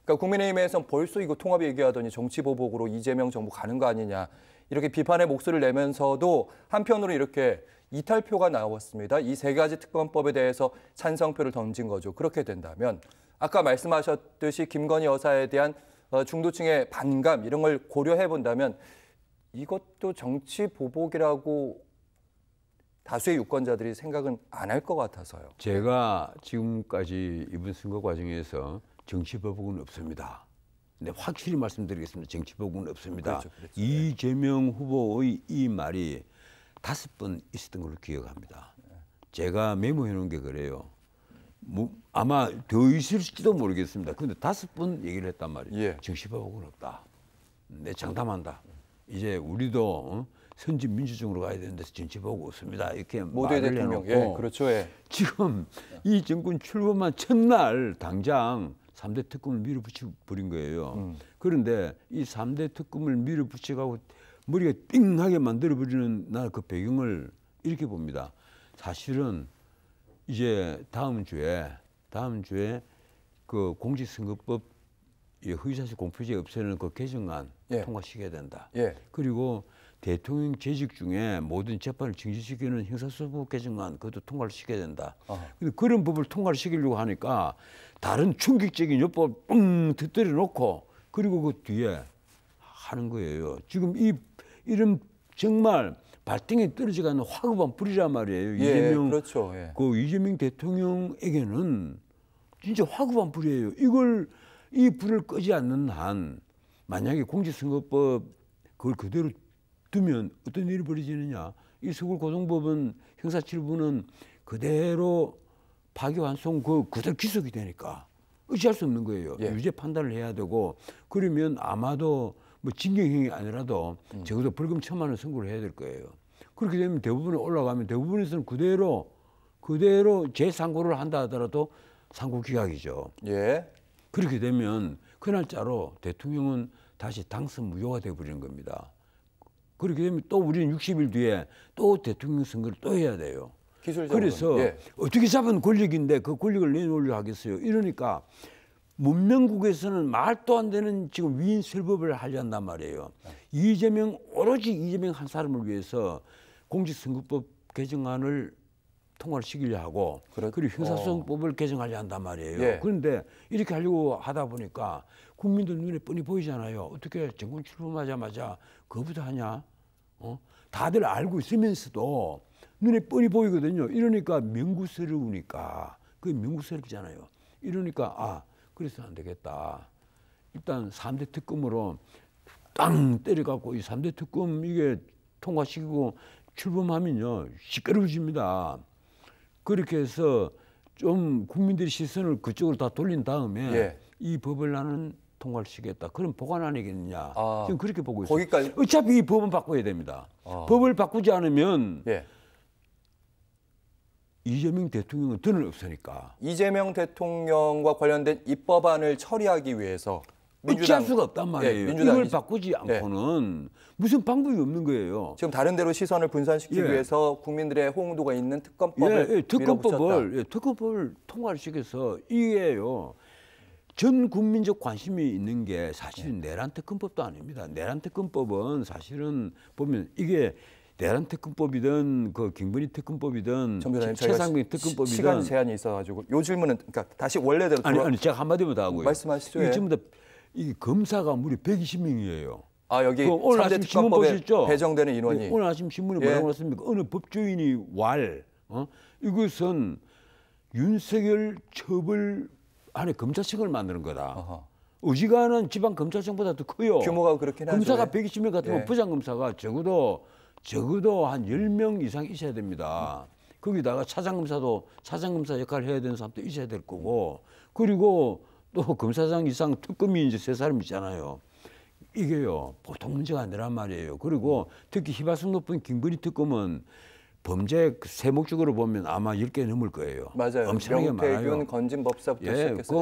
그러니까 국민의힘에서는 벌써 이거 통합 얘기하더니 정치보복으로 이재명 정부 가는 거 아니냐 이렇게 비판의 목소리를 내면서도 한편으로 이렇게 이탈표가 나왔습니다. 이 세 가지 특검법에 대해서 찬성표를 던진 거죠. 그렇게 된다면 아까 말씀하셨듯이 김건희 여사에 대한 중도층의 반감 이런 걸 고려해 본다면 이것도 정치 보복이라고 다수의 유권자들이 생각은 안 할 것 같아서요. 제가 지금까지 이번 선거 과정에서 정치 보복은 없습니다. 근데 확실히 말씀드리겠습니다. 정치 보복은 없습니다. 그렇죠. 이재명 후보의 이 말이 5번 있었던 걸로 기억합니다. 제가 메모해 놓은 게 그래요. 아마 더 있을지도 모르겠습니다. 근데 5번 얘기를 했단 말이에요. 정치 보복은 없다. 내 장담한다. 이제 우리도 선진 민주주의로 가야 되는데 정치 보복 없습니다. 이렇게 모두의 말을 대통령. 해놓고 그렇죠. 지금 이 정권 출범한 첫날 당장 3대 특검을 밀어붙여 버린 거예요. 그런데 이 3대 특검을 밀어붙여가고 머리가 띵하게 만들어버리는 날 그 배경을 이렇게 봅니다. 사실은 이제 다음 주에 그 공직선거법 허위사실 공표죄 없애는 그 개정안 통과시켜야 된다. 그리고 대통령 재직 중에 모든 재판을 정지시키는 형사소송법 개정안 그것도 통과를 시켜야 된다. 근데 그런 법을 통과를 시키려고 하니까 다른 충격적인 요법을 뻥 터뜨려 놓고 그리고 그 뒤에 하는 거예요. 지금 이런 정말 발등에 떨어지지 않는 화급한 불이란 말이에요. 이재명, 그렇죠. 그 이재명 대통령에게는 진짜 화급한 불이에요. 이 불을 끄지 않는 한 만약에 공직선거법 그걸 그대로 두면 어떤 일이 벌어지느냐. 이 서울고등법원 형사칠부는 그대로 파기환송 그대로 기속이 되니까 의지할 수 없는 거예요. 유죄 판단을 해야 되고 그러면 아마도 뭐 징계형이 아니라도 적어도 벌금 1,000만 원 선고를 해야 될 거예요. 그렇게 되면 대부분에 올라가면 대부분에서는 그대로 재상고를 한다 하더라도 상고기각이죠. 그렇게 되면 그 날짜로 대통령은 다시 당선 무효가 되어버리는 겁니다. 그렇게 되면 또 우리는 60일 뒤에 또 대통령 선거를 또 해야 돼요. 그래서 어떻게 잡은 권력인데 그 권력을 내놓으려고 하겠어요. 이러니까 문명국에서는 말도 안 되는 지금 위인 설법을 하려 한단 말이에요. 오로지 이재명 한 사람을 위해서 공직선거법 개정안을 통과를 시키려 하고 그리고 형사소송법을 개정하려 한단 말이에요. 그런데 이렇게 하려고 하다 보니까 국민들 눈에 뻔히 보이잖아요. 어떻게 정권 출범하자마자 그거부터 하냐? 다들 알고 있으면서도 눈에 뻔히 보이거든요. 이러니까 명구스러우니까 그게 명구스럽잖아요. 이러니까 그래서 안 되겠다. 일단 3대 특검으로 땅 때려갖고 이 3대 특검 이게 통과시키고 출범하면요 시끄러워집니다. 그렇게 해서 좀 국민들의 시선을 그쪽으로 다 돌린 다음에 이 법을 나는 통과를 시키겠다. 그럼 보관 아니겠느냐. 지금 그렇게 보고 있어요. 거기까지. 어차피 이 법은 바꿔야 됩니다. 법을 바꾸지 않으면 이재명 대통령은 드는 없으니까. 이재명 대통령과 관련된 입법안을 처리하기 위해서 어찌할 수가 없단 말이에요. 이걸 바꾸지 않고는 무슨 방법이 없는 거예요. 지금 다른 데로 시선을 분산시키기 위해서 국민들의 호응도가 있는 특검법을 특검법을 통과를 시켜서 이게요. 전 국민적 관심이 있는 게 사실은 내란 특검법도 아닙니다. 내란 특검법은 사실은 보면 이게 내란 특검법이든 그 김건희 특검법이든 최상병 특검법이든 시간 제한이 있어가지고 요 질문은 그러니까 다시 원래대로 아니 제가 한마디만 더 하고요. 말씀하시죠. 이게 전부 다 이 검사가 무려 120명이에요. 여기 오늘 아침 신문 보셨죠? 배정되는 인원이 오늘 아침 신문에 뭐라고 났습니까? 어느 법조인이 이것은 윤석열 처벌 안에 검찰청을 만드는 거다. 어지간한 지방 검찰청보다 더 커요. 규모가 그렇긴 하죠. 검사가 120명 같으면 부장검사가 적어도 한 10명 이상 있어야 됩니다. 거기다가 차장검사 역할을 해야 되는 사람도 있어야 될 거고 그리고 또 검사장 이상 특검이 이제 3사람 있잖아요. 이게요 보통 문제가 아니란 말이에요. 그리고 특히 희발성 높은 김건희 특검은 범죄 세목적으로 보면 아마 10개 넘을 거예요. 맞아요. 엄청나게 많아요. 건진법사부터 시작해서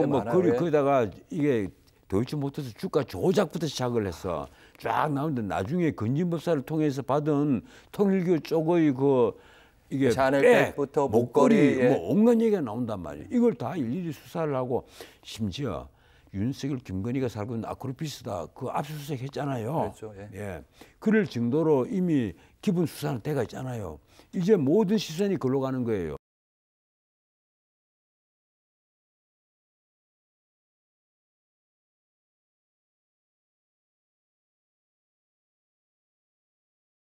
거기다가 이게 도이치모터스 주가 조작부터 시작을 해서 쫙 나오는데 나중에 건진법사를 통해서 받은 통일교 쪽의 이게 샤넬백부터 목걸이 뭐 온갖 얘기가 나온단 말이에요. 이걸 다 일일이 수사를 하고 심지어 윤석열, 김건희가 살고 있는 아크로피스다 그 압수수색 했잖아요. 그렇죠. 예. 예. 그럴 정도로 이미 기본 수사는 돼가 있잖아요. 이제 모든 시선이 걸로 가는 거예요.